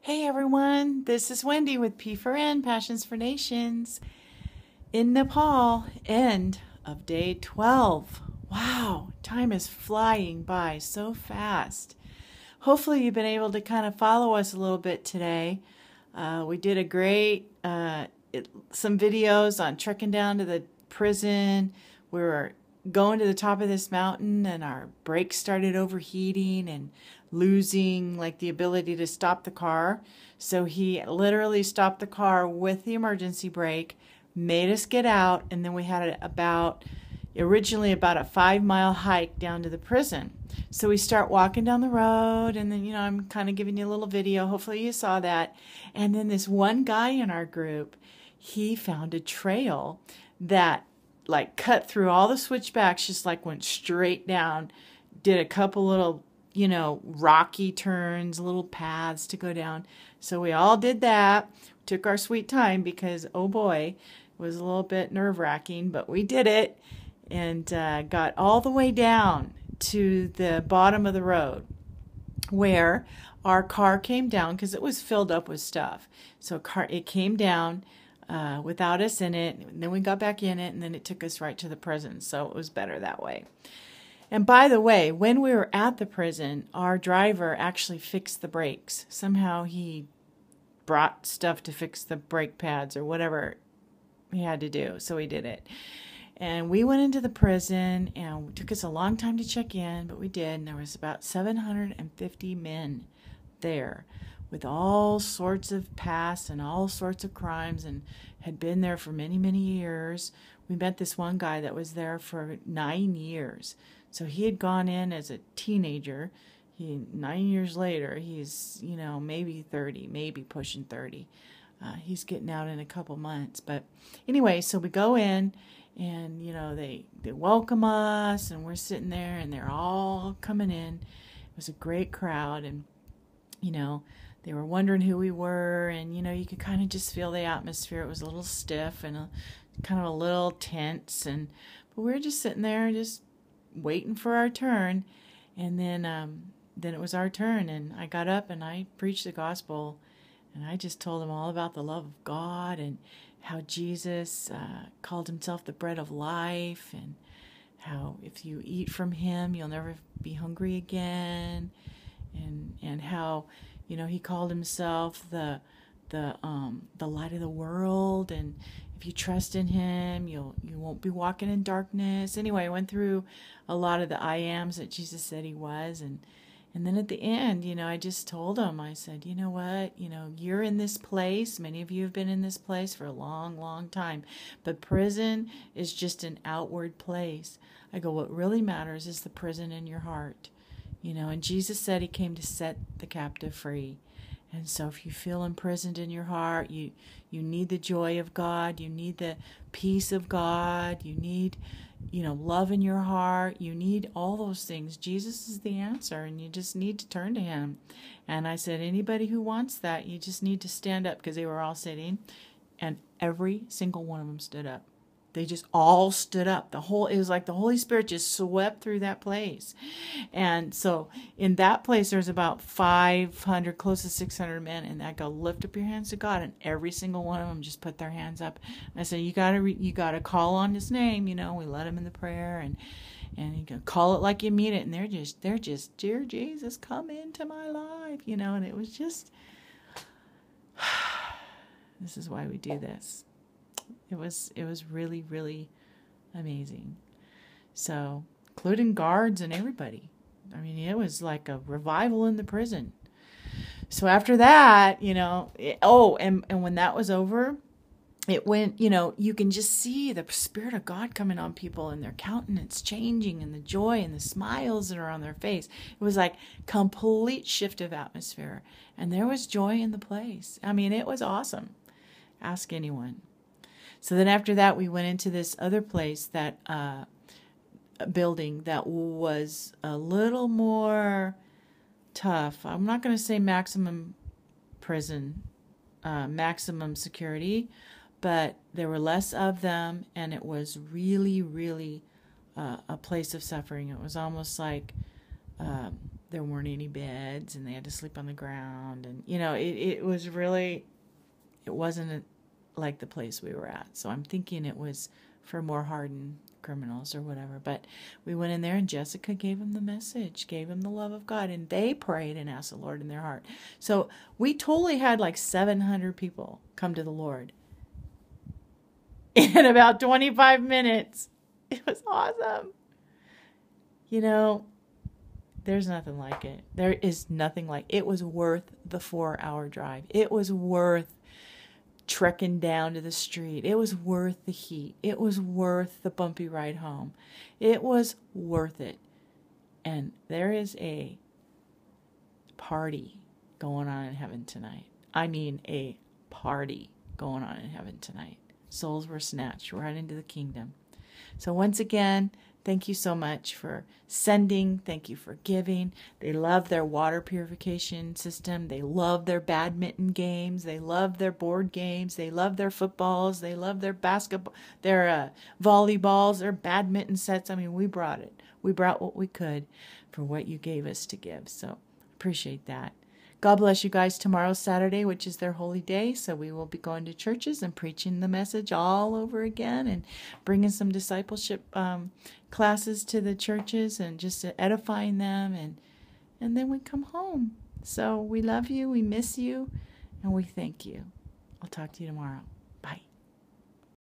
Hey everyone, this is Wendy with P4N, Passions for Nations, in Nepal, end of day 12. Wow, time is flying by so fast. Hopefully you've been able to kind of follow us a little bit today. We did a great, some videos on trekking down to the prison. We were going to the top of this mountain and our brakes started overheating and losing like the ability to stop the car. So he literally stopped the car with the emergency brake, made us get out, and then we had originally about a 5-mile hike down to the prison. So we start walking down the road, and then, I'm kind of giving you a little video. Hopefully you saw that. And then this one guy in our group, he found a trail that like cut through all the switchbacks, just like went straight down, did a couple little, rocky turns, little paths to go down. So we all did that, took our sweet time because, oh boy, it was a little bit nerve-wracking, but we did it and got all the way down to the bottom of the road where our car came down because it was filled up with stuff. So it came down without us in it, and then we got back in it, and then it took us right to the prison. So it was better that way. And by the way, when we were at the prison, our driver actually fixed the brakes. Somehow he brought stuff to fix the brake pads or whatever he had to do. So he did it. And we went into the prison, and it took us a long time to check in, but we did. And there was about 750 men there with all sorts of past and all sorts of crimes and had been there for many, many years. We met this one guy that was there for 9 years. So he had gone in as a teenager. 9 years later, he's, maybe 30, maybe pushing 30. He's getting out in a couple months. But anyway, so we go in, and, they welcome us, and we're sitting there, and they're all coming in. It was a great crowd, and, they were wondering who we were, and, you could kind of just feel the atmosphere. It was a little stiff and kind of a little tense, but we were just sitting there just waiting for our turn. And then it was our turn, and I got up and I preached the gospel, and I just told them all about the love of God and how Jesus called himself the bread of life, and how if you eat from him, you'll never be hungry again, and how he called himself the light of the world, and if you trust in him, you won't be walking in darkness. Anyway, I went through a lot of the I ams that Jesus said he was, and then at the end, I just told him, I said, you know what, you're in this place. Many of you have been in this place for a long, long time, but prison is just an outward place. I go, what really matters is the prison in your heart, and Jesus said he came to set the captive free. And so if you feel imprisoned in your heart, you need the joy of God, you need the peace of God, you need, love in your heart, you need all those things. Jesus is the answer, and you just need to turn to him. And I said, anybody who wants that, you just need to stand up, because they were all sitting, and every single one of them stood up. They just all stood up. It was like the Holy Spirit just swept through that place. And so in that place, there's about 500, close to 600 men. And I go, lift up your hands to God. And every single one of them just put their hands up. And I said, you gotta call on his name. We let him in the prayer, and you can call it like you mean it. And they're just, dear Jesus, come into my life, and it was just, this is why we do this. It was really, really amazing. So, including guards and everybody. I mean, it was like a revival in the prison. So after that, and when that was over, it went, you can just see the Spirit of God coming on people, and their countenance changing, and the joy and the smiles that are on their face. It was like complete shift of atmosphere. And there was joy in the place. I mean, it was awesome. Ask anyone. So then after that, we went into this other place, that building that was a little more tough. I'm not going to say maximum prison, maximum security, but there were less of them, and it was really, really a place of suffering. It was almost like there weren't any beds and they had to sleep on the ground. And, it was really, it wasn't like the place we were at. So I'm thinking it was for more hardened criminals or whatever. But we went in there and Jessica gave them the message, gave them the love of God, and they prayed and asked the Lord in their heart. So we totally had like 700 people come to the Lord in about 25 minutes. It was awesome. There's nothing like it. There is nothing like it. It was worth the 4-hour drive. It was worth trekking down to the street. It was worth the heat. It was worth the bumpy ride home. It was worth it. And there is a party going on in heaven tonight. I mean, a party going on in heaven tonight. Souls were snatched right into the kingdom. So once again, thank you so much for sending. Thank you for giving. They love their water purification system. They love their badminton games. They love their board games. They love their footballs. They love their basketball, their volleyballs, their badminton sets. I mean, we brought it. We brought what we could for what you gave us to give. So appreciate that. God bless you guys. Tomorrow's Saturday, which is their holy day. So we will be going to churches and preaching the message all over again and bringing some discipleship classes to the churches and just edifying them. And then we come home. So we love you. We miss you. And we thank you. I'll talk to you tomorrow.